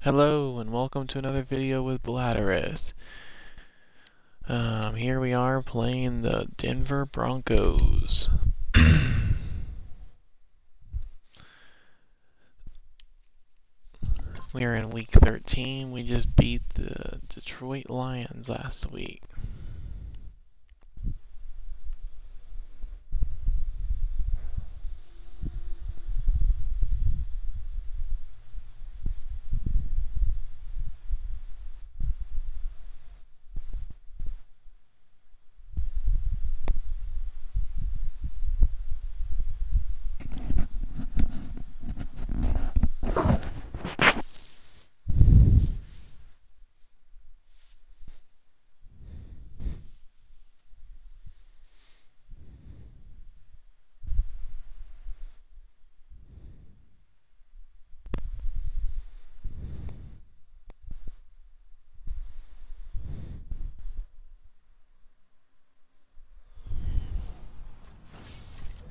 Hello and welcome to another video with Bladderus. Here we are playing the Denver Broncos. We are in week 13. We just beat the Detroit Lions last week.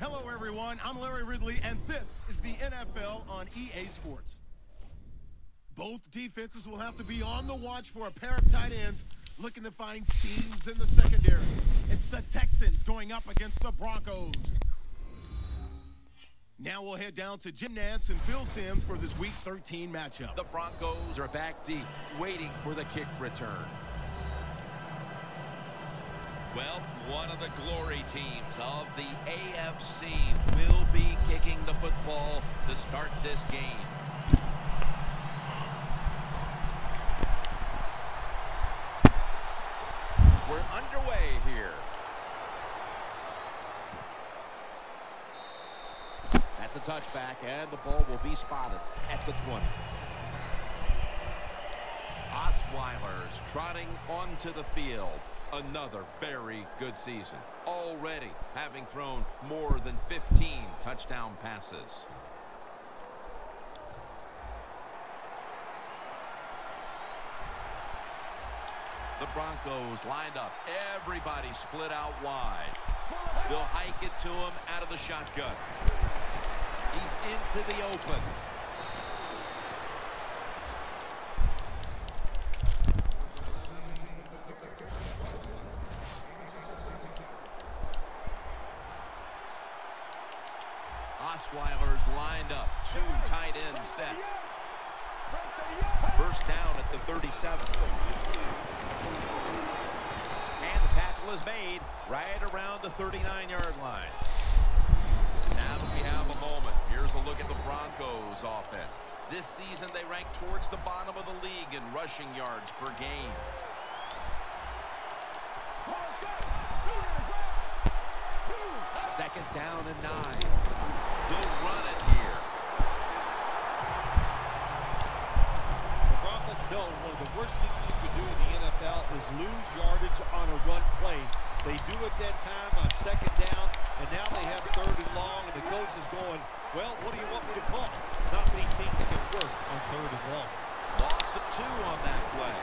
Hello everyone, I'm Larry Ridley, and this is the NFL on EA Sports. Both defenses will have to be on the watch for a pair of tight ends looking to find seams in the secondary. It's the Texans going up against the Broncos. Now we'll head down to Jim Nantz and Phil Simms for this Week 13 matchup. The Broncos are back deep, waiting for the kick return. Well, one of the glory teams of the AFC will be kicking the football to start this game. We're underway here. That's a touchback, and the ball will be spotted at the 20. Osweiler's trotting onto the field. Another very good season, already having thrown more than 15 touchdown passes. The Broncos lined up. Everybody split out wide. They'll hike it to him out of the shotgun. He's into the open. Osweiler's lined up, two tight ends set. First down at the 37. And the tackle is made right around the 39-yard line. Now that we have a moment, here's a look at the Broncos offense. This season they rank towards the bottom of the league in rushing yards per game. Second down and 9. They'll run it here. The Broncos know one of the worst things you can do in the NFL is lose yardage on a run play. They do it that time on second down, and now they have third and long, and the coach is going, well, what do you want me to call? Not many things can work on third and long. Loss of 2 on that play.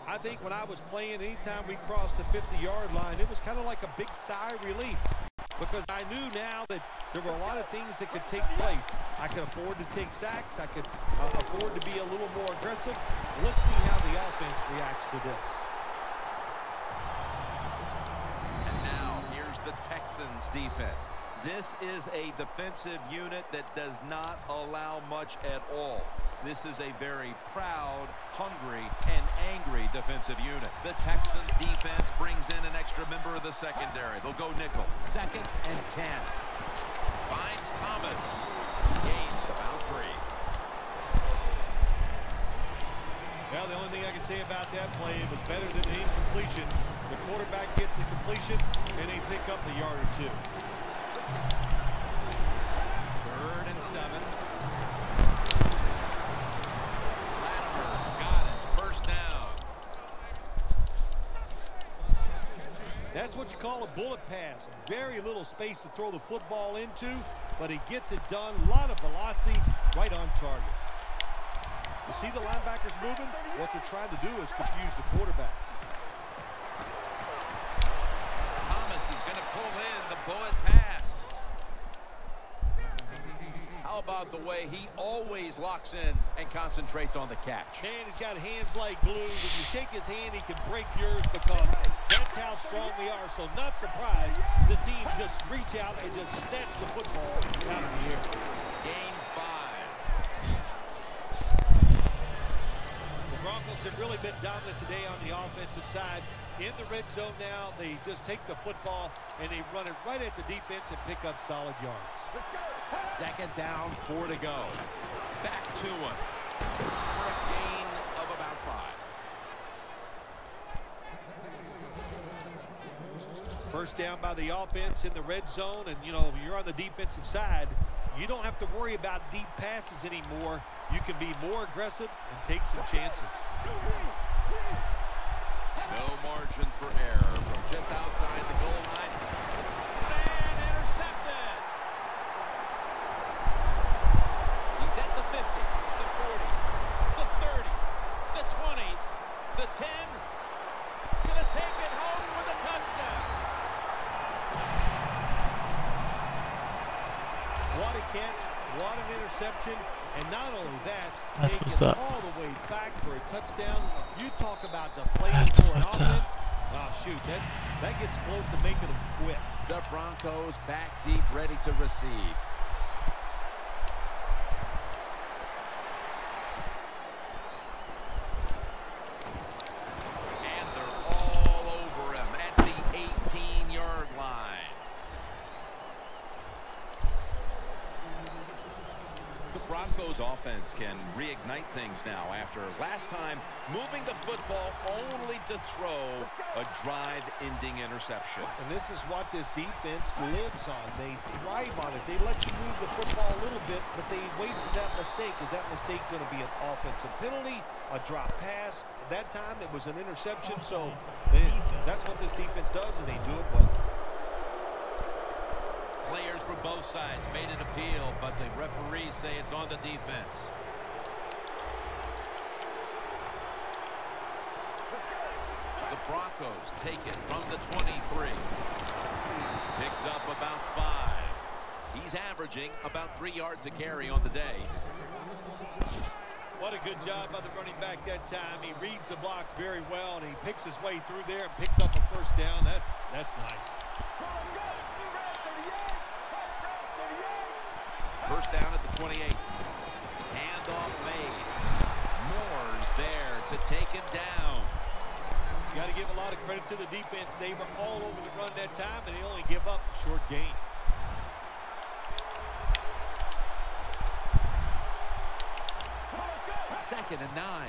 I think when I was playing, anytime we crossed the 50-yard line, it was kind of like a big sigh of relief because I knew now that there were a lot of things that could take place. I could afford to take sacks. I could afford to be a little more aggressive. Let's see how the offense reacts to this. And now here's the Texans defense. This is a defensive unit that does not allow much at all. This is a very proud, hungry, and angry defensive unit. The Texans defense brings in an extra member of the secondary. They'll go nickel. Second and 10. Finds Thomas. Gains about 3. Well, the only thing I can say about that play, it was better than the incompletion. The quarterback gets the completion, and they pick up a yard or 2. Third and 7. That's what you call a bullet pass. Very little space to throw the football into, but he gets it done. A lot of velocity right on target. You see the linebackers moving? What they're trying to do is confuse the quarterback. Thomas is going to pull in the bullet pass. How about the way he always locks in and concentrates on the catch? Man, he's got hands like glue. When you shake his hand, he can break yours because that's how strong they are. So not surprised to see him just reach out and just snatch the football out of the air. Gains 5. The Broncos have really been dominant today on the offensive side. In the red zone now, they just take the football and they run it right at the defense and pick up solid yards. Second down, 4 to go. Back to him for a gain of about 5. First down by the offense in the red zone, and you know, you're on the defensive side. You don't have to worry about deep passes anymore. You can be more aggressive and take some chances. No margin for error from just outside the goal line. And intercepted. He's at the 50, the 40, the 30, the 20, the 10. Gonna take it home for the touchdown. What a catch, what an interception, and not only that, That's take what's it up. all the way back for a touchdown. You talk about deflating for an offense. Oh, shoot, that gets close to making them quit. The Broncos back deep, ready to receive. And they're all over him at the 18-yard line. The Broncos offense can reignite things now after last time moving the football only to throw a drive-ending interception. And this is what this defense lives on. They thrive on it. They let you move the football a little bit, but they wait for that mistake. Is that mistake going to be an offensive penalty, a drop pass? That time it was an interception, so that's what this defense does, and they do it well. Players from both sides made an appeal, but the referees say it's on the defense. The Broncos take it from the 23. Picks up about 5. He's averaging about 3 yards a carry on the day. What a good job by the running back that time. He reads the blocks very well, and he picks his way through there and picks up a first down. That's nice. First down at the 28. Handoff made. Moore's there to take him down. Got to give a lot of credit to the defense. They were all over the run that time, and they only give up a short gain. Second and 9.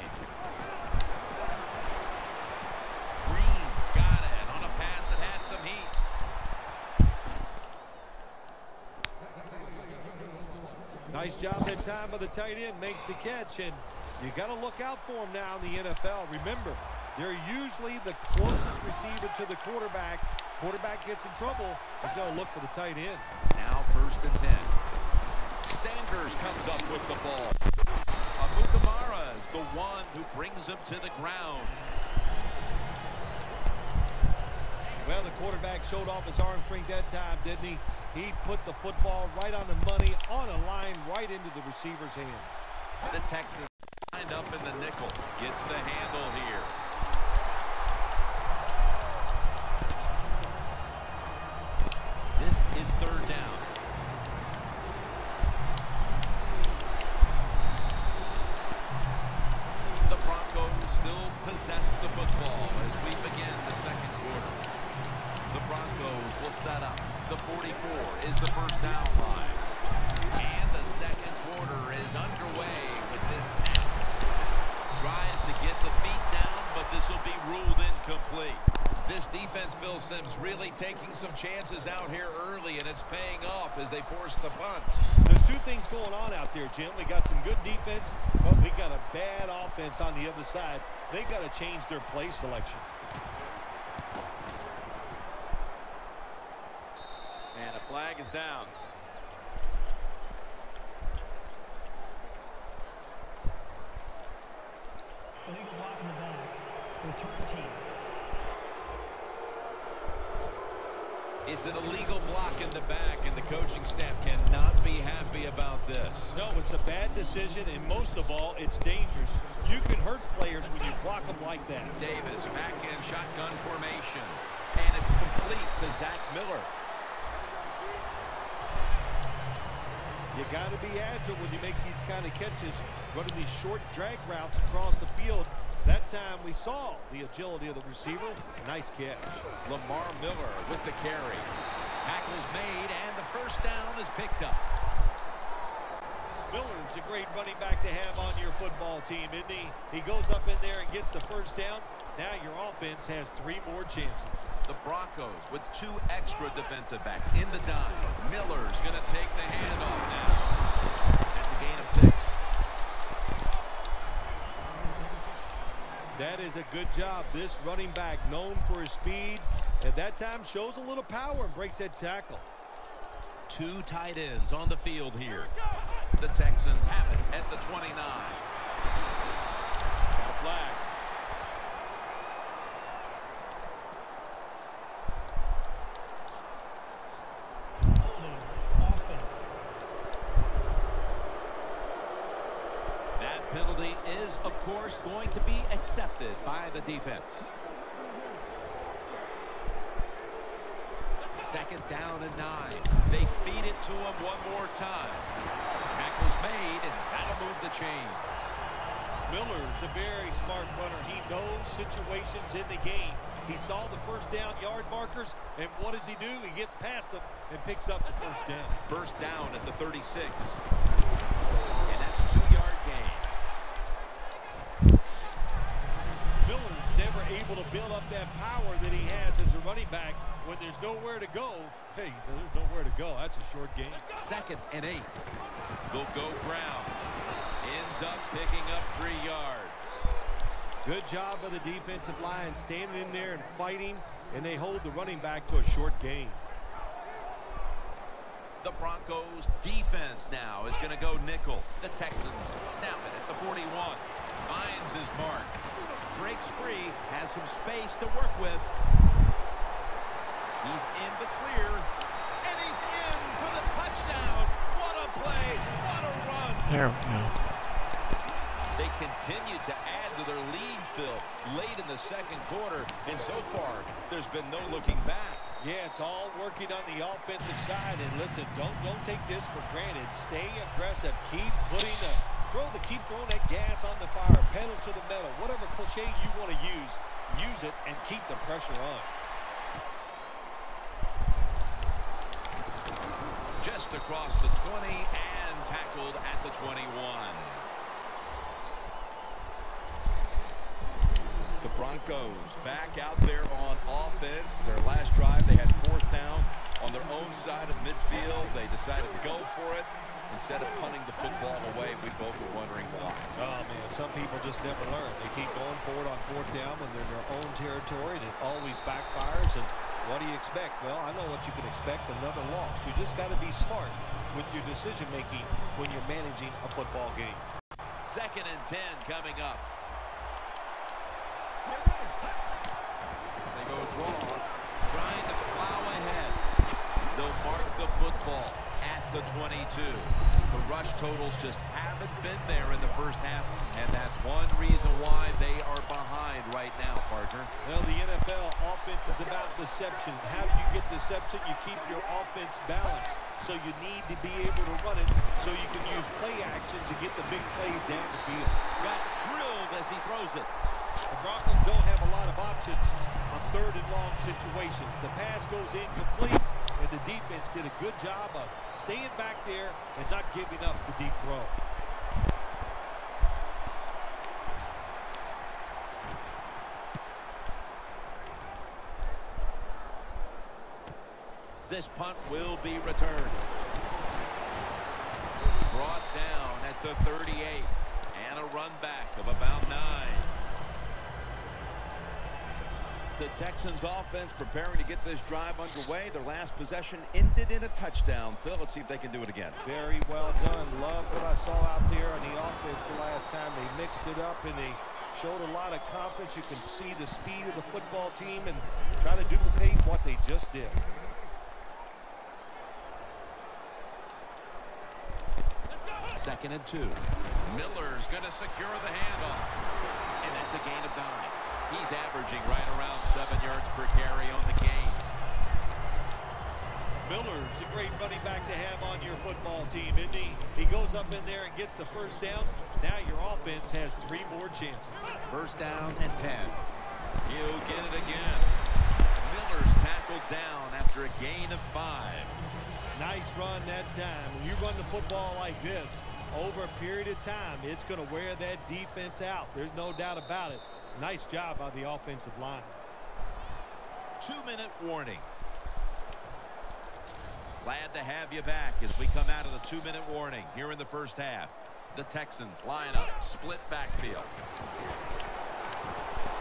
Green's got it on a pass that had some heat. Nice job that time by the tight end. Makes the catch, and you got to look out for him now in the NFL. Remember, they're usually the closest receiver to the quarterback. Quarterback gets in trouble, he's going to look for the tight end. Now first and 10. Sanders comes up with the ball. Amukamara is the one who brings him to the ground. Well, the quarterback showed off his arm strength that time, didn't he? He put the football right on the money, on a line, right into the receiver's hands. The Texans lined up in the nickel. Gets the handle here. This is third down. The Broncos still possess the football as we begin the second quarter. The Broncos will set up. The 44 is the first down line. And the second quarter is underway with this snap. Tries to get the feet down, but this will be ruled incomplete. This defense, Phil Simms, really taking some chances out here early, and it's paying off as they force the punt. There's two things going on out there, Jim. We got some good defense, but we got a bad offense on the other side. They got to change their play selection. And a flag is down. Illegal block in the back. Return team. It's an illegal block in the back, and the coaching staff cannot be happy about this. No, it's a bad decision, and most of all, it's dangerous. You can hurt players when you block them like that. Davis back in shotgun formation, and it's complete to Zach Miller. You got to be agile when you make these kind of catches, running these short drag routes across the field. That time we saw the agility of the receiver. Nice catch. Lamar Miller with the carry. Tackle's made, and the first down is picked up. Miller's a great running back to have on your football team, isn't he? He goes up in there and gets the first down. Now your offense has 3 more chances. The Broncos with 2 extra defensive backs in the dime. Miller's going to take the handoff now. That's a gain of 6. That is a good job. This running back, known for his speed, at that time shows a little power and breaks that tackle. 2 tight ends on the field here. The Texans have it at the 29. A flag. Penalty is, of course, going to be accepted by the defense. 2nd down and 9. They feed it to him one more time. Tackle's made, and that'll move the chains. Miller's a very smart runner. He knows situations in the game. He saw the first down yard markers, and what does he do? He gets past them and picks up the first down. First down at the 36. And that's a 2-yard gain. Miller's never able to build up that power that he has as a running back. When there's nowhere to go, hey, there's nowhere to go. That's a short game. 2nd and 8. They'll go ground. Ends up picking up 3 yards. Good job of the defensive line standing in there and fighting, and they hold the running back to a short gain. The Broncos defense now is going to go nickel. The Texans snap it at the 41. Finds his mark. Breaks free, has some space to work with. He's in the clear, and he's in for the touchdown. What a play, what a run. There we go. They continue to add to their lead, Phil, late in the 2nd quarter, and so far, there's been no looking back. Yeah, it's all working on the offensive side, and listen, don't take this for granted. Stay aggressive, keep throwing that gas on the fire, pedal to the metal, whatever cliche you want to use it and keep the pressure on. Just across the 20 and tackled at the 21. The Broncos back out there on offense. Their last drive, they had 4th down on their own side of midfield. They decided to go for it instead of punting the football away. We both were wondering why. Oh, man, some people just never learn. They keep going for it on 4th down when they're in their own territory, and it always backfires. And what do you expect? Well, I know what you can expect, another loss. You just got to be smart with your decision-making when you're managing a football game. 2nd and 10 coming up. They go draw, trying to plow ahead. They'll mark the football at the 22. The rush totals just haven't been there in the first half, and that's one reason why they are behind right now, partner. Well, the NFL offense is about deception. How do you get deception? You keep your offense balanced. So you need to be able to run it so you can use play actions to get the big plays down the field. Got drilled as he throws it. The Broncos don't have a lot of options on 3rd and long situations. The pass goes incomplete, and the defense did a good job of staying back there and not giving up the deep throw. This punt will be returned. Brought down at the 38, and a run back of about 9. The Texans offense preparing to get this drive underway. Their last possession ended in a touchdown. Phil, let's see if they can do it again. Very well done. Love what I saw out there on the offense the last time. They mixed it up and they showed a lot of confidence. You can see the speed of the football team and try to duplicate what they just did. 2nd and 2. Miller's going to secure the handoff. And that's a gain of 9. He's averaging right around 7 yards per carry on the game. Miller's a great running back to have on your football team, isn't he? He goes up in there and gets the first down. Now your offense has 3 more chances. 1st down and 10. He'll get it again. Miller's tackled down after a gain of 5. Nice run that time. When you run the football like this over a period of time, it's going to wear that defense out. There's no doubt about it. Nice job by the offensive line. 2-minute warning. Glad to have you back as we come out of the 2-minute warning here in the first half. The Texans line up, split backfield.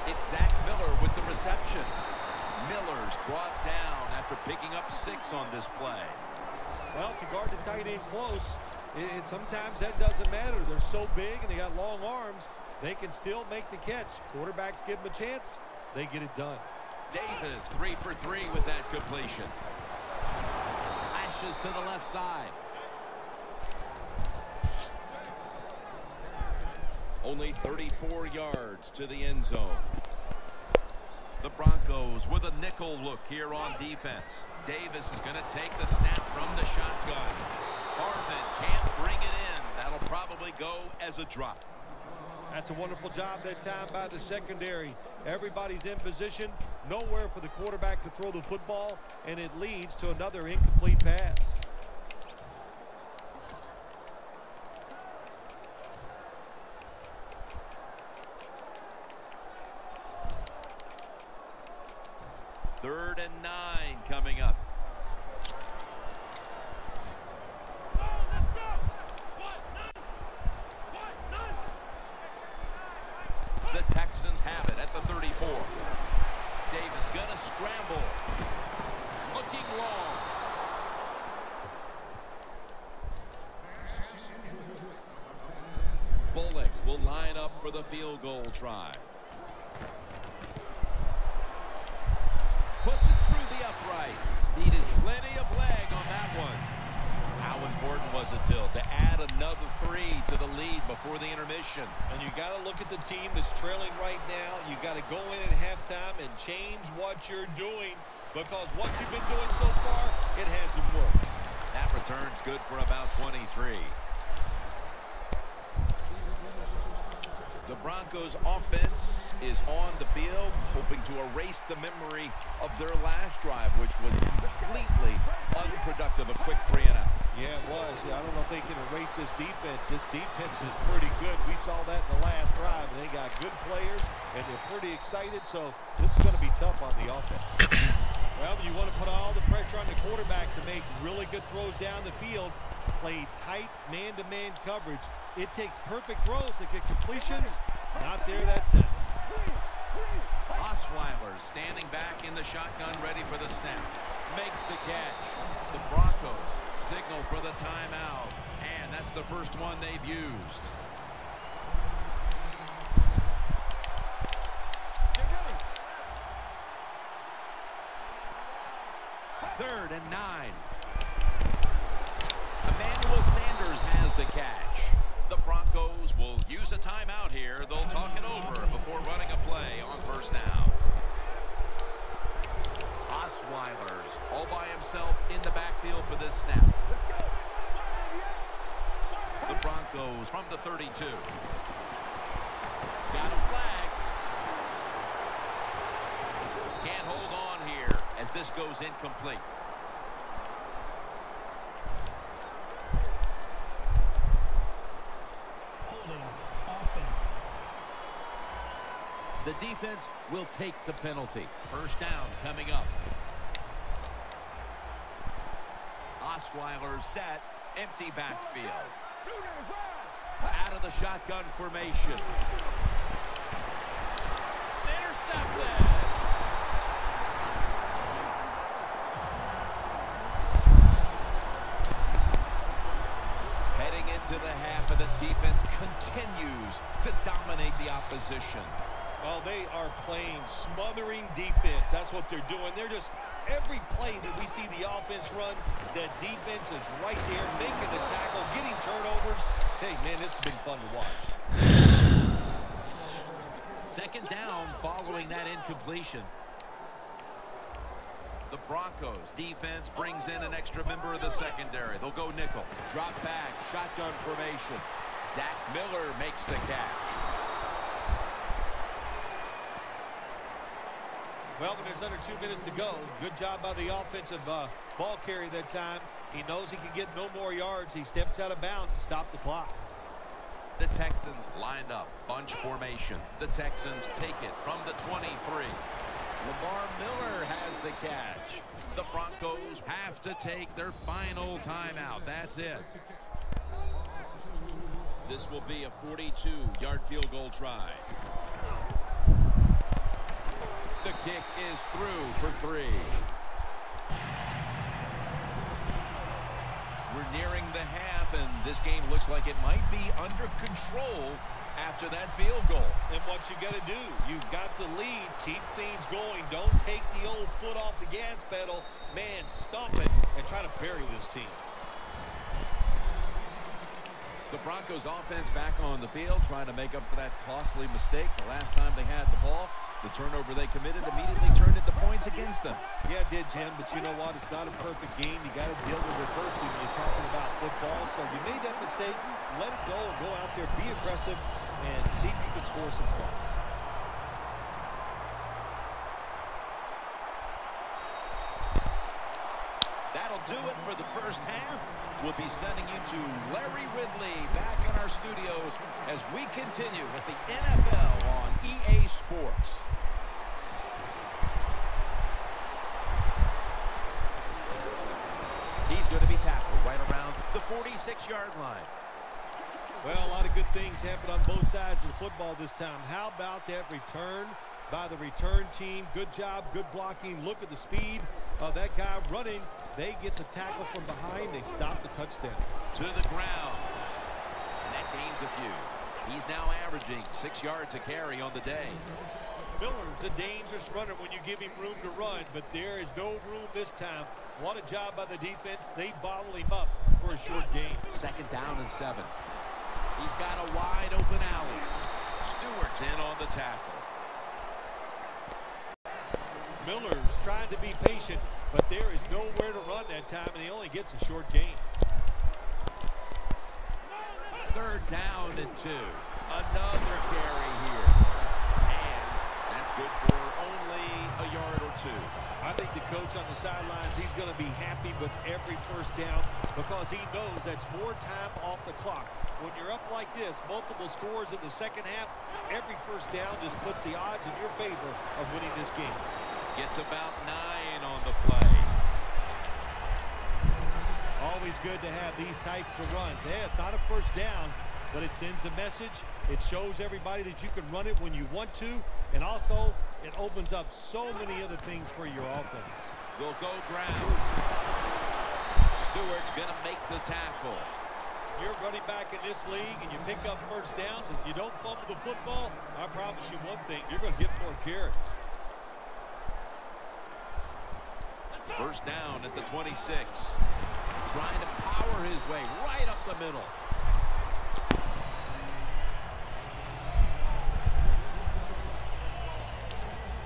It's Zach Miller with the reception. Miller's brought down after picking up 6 on this play. Well, if you guard the tight end close, sometimes that doesn't matter. They're so big and they got long arms, they can still make the catch. Quarterbacks give them a chance, they get it done. Davis 3 for 3 with that completion. Slashes to the left side. Only 34 yards to the end zone. The Broncos with a nickel look here on defense. Davis is going to take the snap from the shotgun. Harvin can't bring it in. That'll probably go as a drop. That's a wonderful job that time by the secondary. Everybody's in position. Nowhere for the quarterback to throw the football, and it leads to another incomplete pass. Third and 9 coming up. The Texans have it at the 34. Davis gonna scramble. Looking long. Bullock will line up for the field goal try. Puts it through the upright. Needed plenty of leg on that one. How important was it, Bill, to add another 3 to the lead before the intermission? And you got to look at the team that's trailing right now. You got to go in at halftime and change what you're doing, because what you've been doing so far, it hasn't worked. That return's good for about 23. The Broncos offense is on the field, hoping to erase the memory of their last drive, which was completely unproductive. A quick 3 and out. Yeah, it was. I don't know if they can erase this defense. This defense is pretty good. We saw that in the last drive, and they got good players, and they're pretty excited, so this is going to be tough on the offense. Well, you want to put all the pressure on the quarterback to make really good throws down the field, play tight man-to-man coverage. It takes perfect throws to get completions. Not there that time. Osweiler standing back in the shotgun, ready for the snap. Makes the catch. The Broncos signal for the timeout, and that's the first one they've used. Third and 9. Emmanuel Sanders has the catch. The Broncos will use a timeout here. They'll talk it over before running a play on first down. Osweiler's all by himself in the backfield for this snap. The Broncos from the 32. Got a flag. Can't hold on here as this goes incomplete. The defense will take the penalty. First down coming up. Osweiler set. Empty backfield. Out of the shotgun formation. Intercepted. Heading into the half, and the defense continues to dominate the opposition. Oh, they are playing smothering defense. That's what they're doing. They're just, every play that we see the offense run, the defense is right there making the tackle, getting turnovers, Hey, man, this has been fun to watch. Second down following that incompletion. The Broncos defense brings in an extra member of the secondary. They'll go nickel. Drop back, shotgun formation. Zach Miller makes the catch. Well, when there's under 2 minutes to go, good job by the offensive ball carrier that time. He knows he can get no more yards. He steps out of bounds to stop the clock. The Texans lined up, bunch formation. The Texans take it from the 23. Lamar Miller has the catch. The Broncos have to take their final timeout. That's it. This will be a 42-yard field goal try. The kick is through for 3. We're nearing the half, and this game looks like it might be under control after that field goal. And what you got to do, you've got the lead. Keep things going. Don't take the old foot off the gas pedal. Man, stop it and try to bury this team. The Broncos offense back on the field, trying to make up for that costly mistake the last time they had the ball. The turnover they committed immediately turned into points against them. Yeah, it did, Jim, but you know what? It's not a perfect game. You got to deal with adversity when you're talking about football. So you made that mistake, let it go, and go out there, be aggressive, and see if you can score some points. That'll do it for the first half. We'll be sending you to Larry Ridley back in our studios as we continue with the NFL on EA Sports. He's going to be tackled right around the 46-yard line. Well, a lot of good things happen on both sides of the football this time. How about that return by the return team? Good job, good blocking. Look at the speed of that guy running. They get the tackle from behind. They stop the touchdown. To the ground. And that gains a few. He's now averaging 6 yards a carry on the day. Miller's a dangerous runner when you give him room to run, but there is no room this time. What a job by the defense. They bottle him up for a short gain. Second down and 7. He's got a wide open alley. Stewart's in on the tackle. Miller's trying to be patient, but there is nowhere to run that time, and he only gets a short gain. Third down and 2. Another carry here. And that's good for only a yard or 2. I think the coach on the sidelines, he's going to be happy with every first down because he knows that's more time off the clock. When you're up like this, multiple scores in the second half, every first down just puts the odds in your favor of winning this game. Gets about 9 on the play. Always good to have these types of runs. Yeah, it's not a first down, but it sends a message. It shows everybody that you can run it when you want to, and also it opens up so many other things for your offense. They'll go ground. Stewart's going to make the tackle. You're running back in this league and you pick up first downs and you don't fumble the football, I promise you one thing, you're going to get more carries. First down at the 26. Trying to power his way right up the middle.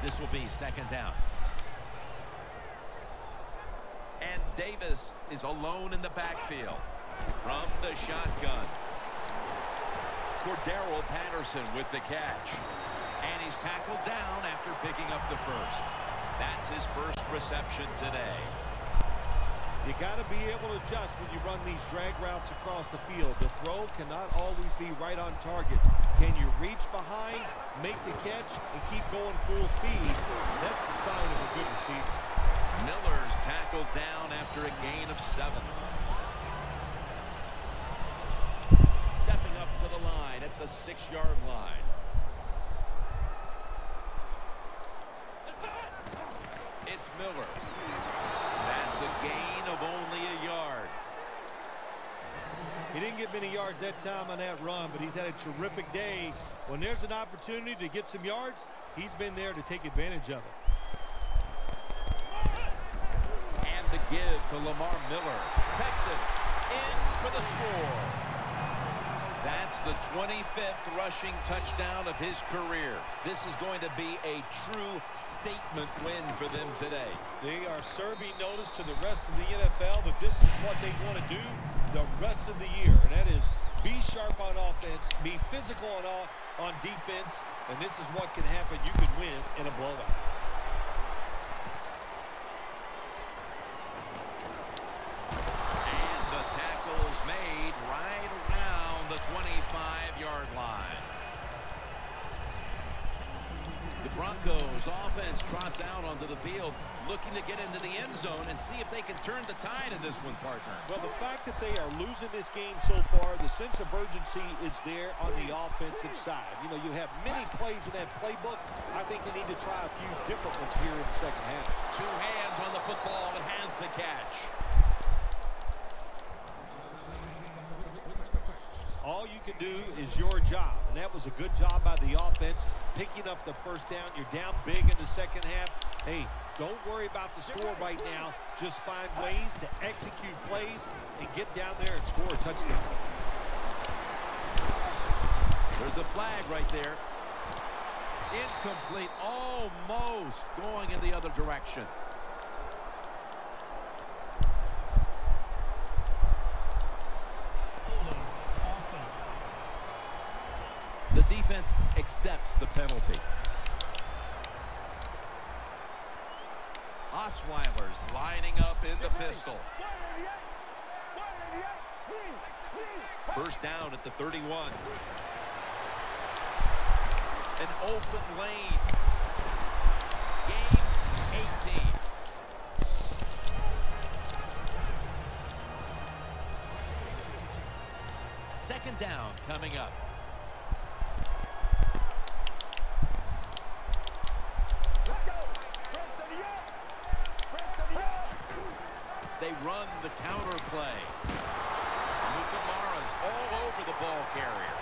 This will be second down. And Davis is alone in the backfield. From the shotgun. Cordarrelle Patterson with the catch. And he's tackled down after picking up the first. That's his first reception today. You got to be able to adjust when you run these drag routes across the field. The throw cannot always be right on target. Can you reach behind, make the catch, and keep going full speed? That's the sign of a good receiver. Miller's tackled down after a gain of 7. Stepping up to the line at the 6-yard line. It's Miller. That's a gain of only a yard. He didn't get many yards that time on that run, but he's had a terrific day. When there's an opportunity to get some yards, he's been there to take advantage of it. And the give to Lamar Miller. Texans in for the score. That's the 25th rushing touchdown of his career. This is going to be a true statement win for them today. They are serving notice to the rest of the NFL that this is what they want to do the rest of the year. And that is be sharp on offense, be physical on defense, and this is what can happen. You can win in a blowout. And the tackle's made right around the 25-yard line. The Broncos offense trots out onto the field, looking to get into the end zone and see if they can turn the tide in this one, partner. Well, the fact that they are losing this game so far, the sense of urgency is there on the offensive side. You know, you have many plays in that playbook. I think they need to try a few different ones here in the second half. Two hands on the football and has the catch. All you can do is your job, and that was a good job by the offense, picking up the first down. You're down big in the second half. Hey, don't worry about the score right now. Just find ways to execute plays and get down there and score a touchdown. There's a flag right there. Incomplete, almost going in the other direction. The defense accepts the penalty. Osweiler's lining up in the pistol. First down at the 31. An open lane. Gains 18. Second down coming up. They run the counter play. Mara's all over the ball carrier.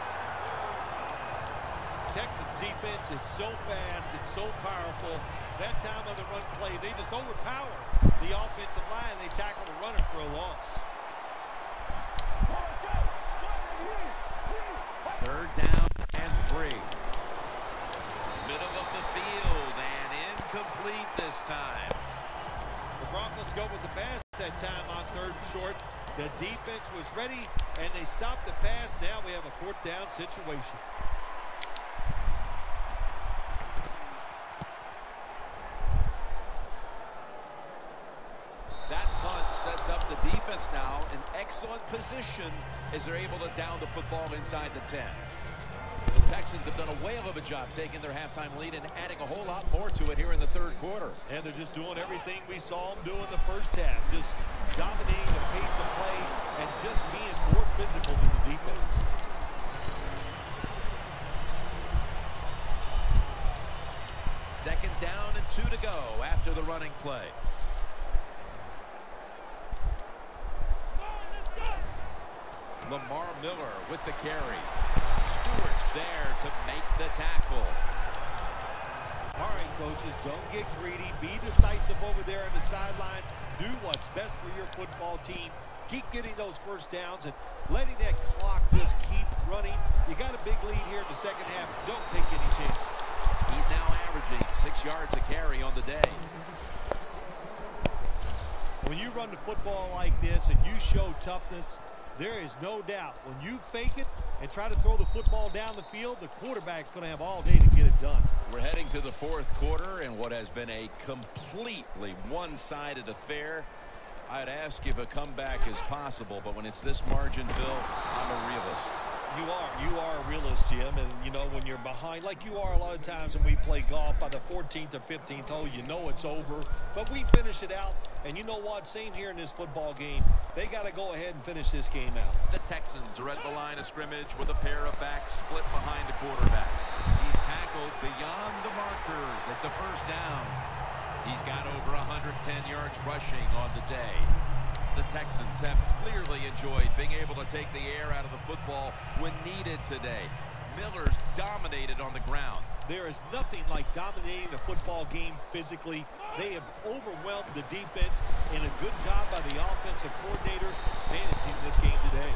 Texans defense is so fast and so powerful. That time on the run play, they just overpower the offensive line. They tackle the runner for a loss. Third down and 3. Middle of the field and incomplete this time. The Broncos go with the pass that time on third and short. The defense was ready, and they stopped the pass. Now we have a fourth down situation. That punt sets up the defense now in excellent position as they're able to down the football inside the 10. The Texans have done a whale of a job taking their halftime lead and adding a whole lot more to it here in the third quarter. And they're just doing everything we saw them do in the first half. Just dominating the pace of play and just being more physical than the defense. Second down and 2 to go after the running play. Lamar Miller with the carry. Stewart's there to make the tackle. All right, coaches, don't get greedy. Be decisive over there on the sideline. Do what's best for your football team. Keep getting those first downs and letting that clock just keep running. You got a big lead here in the second half. Don't take any chances. He's now averaging 6 yards a carry on the day. When you run the football like this and you show toughness, there is no doubt when you fake it and try to throw the football down the field, the quarterback's going to have all day to get it done. We're heading to the fourth quarter in what has been a completely one-sided affair. I'd ask if a comeback is possible, but when it's this margin, Phil, I'm a realist. You are a realist, Jim, and you know when you're behind, like you are a lot of times when we play golf, by the 14th or 15th hole, you know it's over, but we finish it out, and you know what, same here in this football game, they got to go ahead and finish this game out. The Texans are at the line of scrimmage with a pair of backs split behind the quarterback. He's tackled beyond the markers. It's a first down. He's got over 110 yards rushing on the day. The Texans have clearly enjoyed being able to take the air out of the football when needed today. Miller's dominated on the ground. There is nothing like dominating a football game physically. They have overwhelmed the defense, and a good job by the offensive coordinator managing this game today.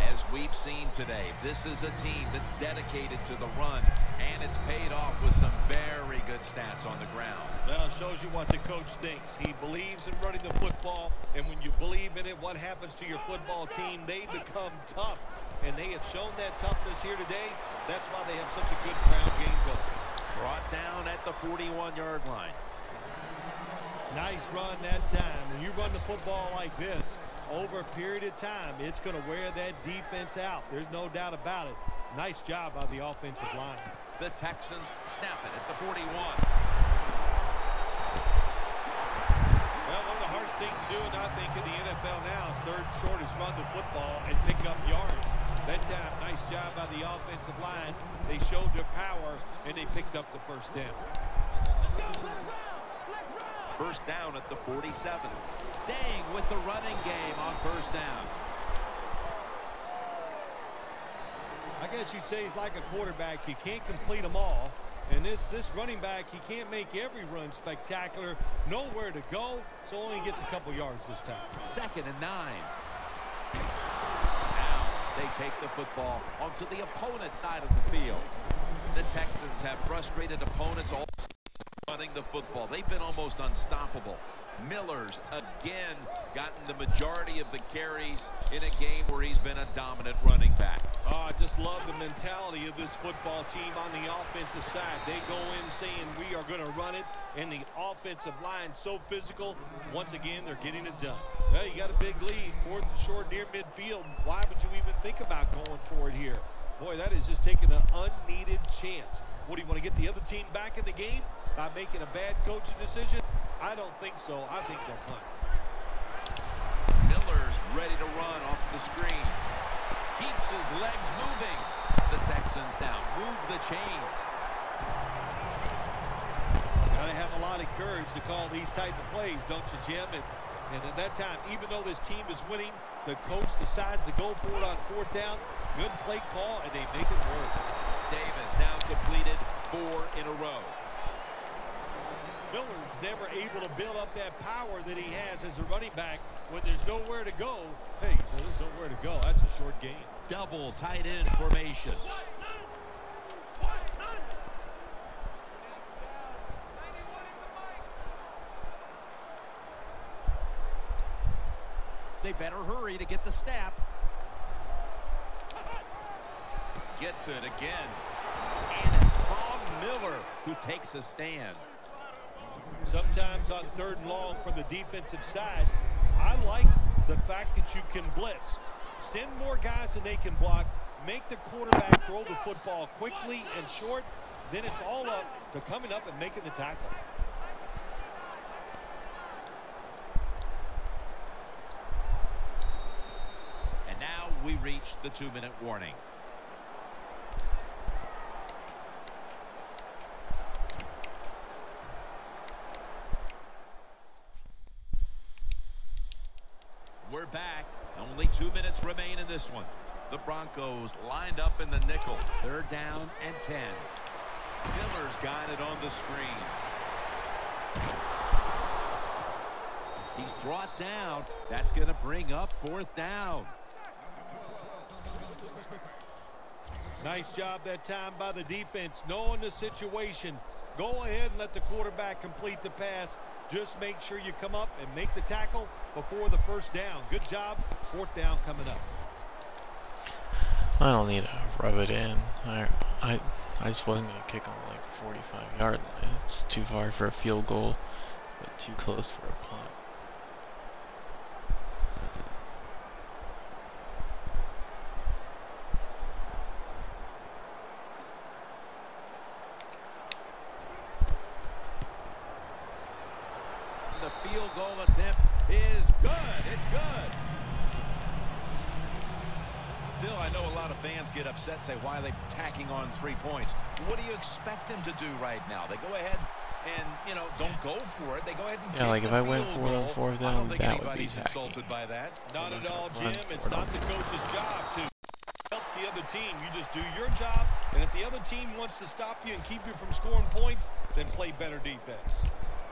As we've seen today, this is a team that's dedicated to the run, and it's paid off with some very good stats on the ground. Well, it shows you what the coach thinks. He believes in running the football, and when you believe in it, what happens to your football team? They become tough, and they have shown that toughness here today. That's why they have such a good ground game going. Brought down at the 41-yard line. Nice run that time. When you run the football like this, over a period of time, it's going to wear that defense out. There's no doubt about it. Nice job by the offensive line. The Texans snap it at the 41. Well, one of the hardest things to do, and I think in the NFL now, is third shortest run the football and pick up yards. That time, nice job by the offensive line. They showed their power, and they picked up the first down. First down at the 47. Staying with the running game on first down. I guess you'd say he's like a quarterback. You can't complete them all. And this running back, he can't make every run spectacular. Nowhere to go, so only gets a couple yards this time. 2nd and 9. Now they take the football onto the opponent's side of the field. The Texans have frustrated opponents all running the football. They've been almost unstoppable. Miller's again gotten the majority of the carries in a game where he's been a dominant running back. Oh, I just love the mentality of this football team on the offensive side. They go in saying we are going to run it, and the offensive line so physical. Once again, they're getting it done. Well, you got a big lead, 4th and short near midfield. Why would you even think about going for it here? Boy, that is just taking an unneeded chance. What, do you want to get the other team back in the game by making a bad coaching decision? I don't think so. I think they'll punt. Miller's ready to run off the screen. Keeps his legs moving. The Texans now move the chains. Got to have a lot of courage to call these type of plays, don't you, Jim? And at that time, even though this team is winning, the coach decides to go for it on 4th down. Good play call, and they make it work. Davis now completed 4 in a row. Miller's never able to build up that power that he has as a running back. When there's nowhere to go, hey, there's nowhere to go. That's a short game. Double tight end formation. They better hurry to get the snap. Gets it again. And it's Von Miller who takes a stand. Sometimes on 3rd and long from the defensive side, I like the fact that you can blitz. Send more guys than they can block. Make the quarterback throw the football quickly and short. Then it's all up to coming up and making the tackle. And now we reach the 2-minute warning. We're back. Only 2 minutes remain in this one. The Broncos lined up in the nickel. 3rd down and 10. Miller's got it on the screen. He's brought down. That's going to bring up 4th down. Nice job that time by the defense, knowing the situation. Go ahead and let the quarterback complete the pass. Just make sure you come up and make the tackle before the first down. Good job. 4th down coming up. I don't need to rub it in. I just wasn't going to kick on like the 45-yard line. It's too far for a field goal, but too close for a punt. The field goal attempt is good. It's good. Phil, I know a lot of fans get upset and say, why are they tacking on 3 points? What do you expect them to do right now? They go ahead and, you know, don't go for it. They go ahead and Yeah, like if I went for it on 4th down, I don't think that would be anybody's tacky. insulted by that. Not at all, Run Jim. for It's it not on the coach's job to help the other team. You just do your job, and if the other team wants to stop you and keep you from scoring points, then play better defense.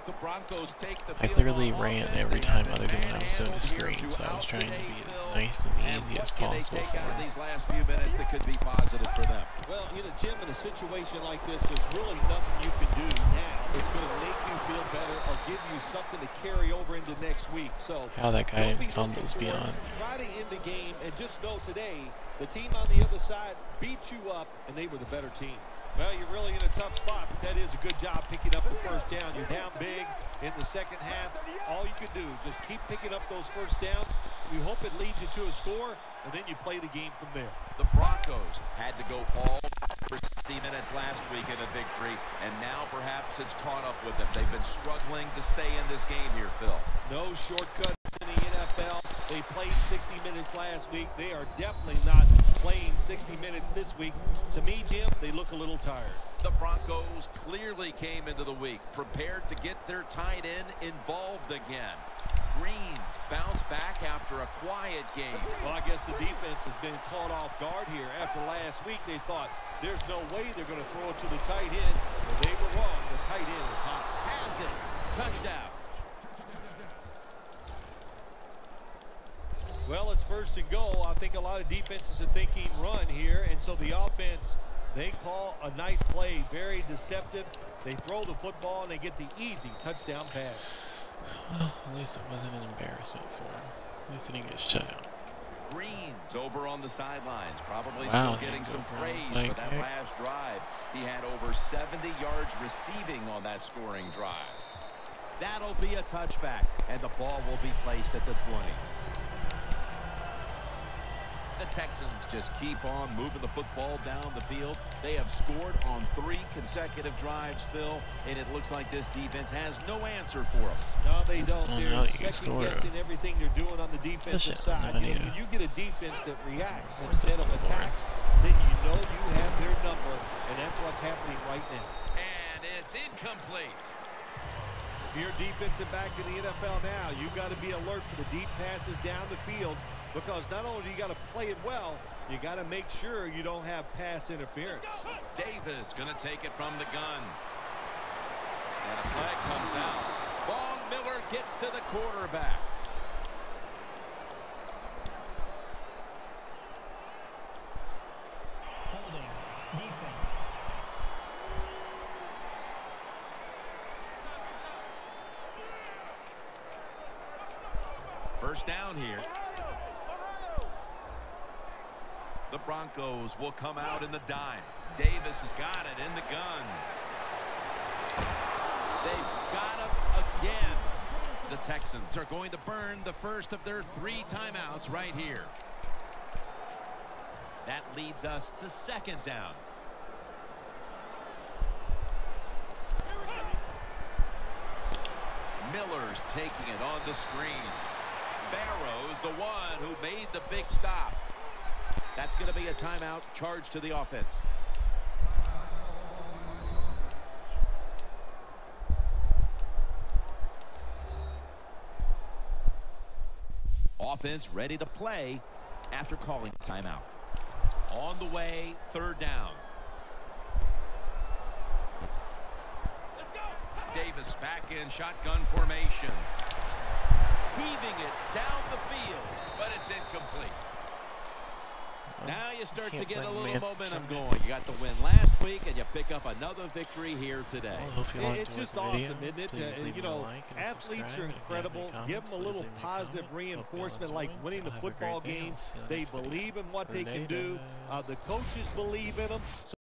The Broncos take the I field clearly on ran offense. every They time have other been than when I was doing a manhandled screen, so I was here trying to throughout be today, as Phil. nice and And easy as what can they possible take for out of him. these last few minutes that could be positive for them? Well, you know, Jim, in a situation like this, there's really nothing you can do now that's going to make you feel better or give you something to carry over into next week. So How that guy don't be fumbles looking for it. beyond. Try to end the game and just know today the team on the other side beat you up and they were the better team. Well, you're really in a tough spot, but that is a good job picking up the first down. You're down big in the second half. All you can do is just keep picking up those first downs. You hope it leads you to a score, and then you play the game from there. The Broncos had to go all for 60 minutes last week in a victory, and now perhaps it's caught up with them. They've been struggling to stay in this game here, Phil. No shortcuts in the NFL. They played 60 minutes last week. They are definitely not playing 60 minutes this week. To me, Jim, they look a little tired. The Broncos clearly came into the week prepared to get their tight end involved again. Greens bounce back after a quiet game. Well, I guess the defense has been caught off guard here. After last week, they thought there's no way they're going to throw it to the tight end. Well, they were wrong. The tight end is hot. Has it. Touchdown. Well, it's first and goal. I think a lot of defenses are thinking run here, and so the offense, they call a nice play, very deceptive. They throw the football, and they get the easy touchdown pass. Well, at least it wasn't an embarrassment for him. At least he didn't get shut out. Greens over on the sidelines, probably Wow, still getting some Brown praise like for that heck. last drive. He had over 70 yards receiving on that scoring drive. That'll be a touchback, and the ball will be placed at the 20. The Texans just keep on moving the football down the field. They have scored on 3 consecutive drives, Phil, and it looks like this defense has no answer for them. No, they don't. Well, They're now you can score. second-guessing everything they're doing on the defensive Listen, side. I You know, need when to- you get a defense that reacts more instead of football attacks, then you know you have their number, and that's what's happening right now. And it's incomplete. If you're a defensive back in the NFL now, you got to be alert for the deep passes down the field, because not only do you got to play it well, you got to make sure you don't have pass interference. Davis going to take it from the gun. And a flag comes out. Von Miller gets to the quarterback. Holding. Defense. First down here. The Broncos will come out in the dime. Davis has got it in the gun. They've got him again. The Texans are going to burn the first of their 3 timeouts right here. That leads us to second down. Miller's taking it on the screen. Barrow's the one who made the big stop. That's going to be a timeout charged to the offense. Offense ready to play after calling timeout. On the way, third down. Davis back in shotgun formation. Weaving it down the field. But it's incomplete. Now you start to can't get a blame little me. momentum going. You got the win last week, and you pick up another victory here today. Well, hope you liked It's the just video. awesome, isn't it? Please leave You me a know, like and a athletes subscribe, are and if you have any incredible. comments, Give them a please little leave me a positive comment. Hope you all reinforcement like enjoyed. winning the Have a great football day. game. I'll see you in the They next video. believe in what For they the can day, do. guys. The coaches believe in them.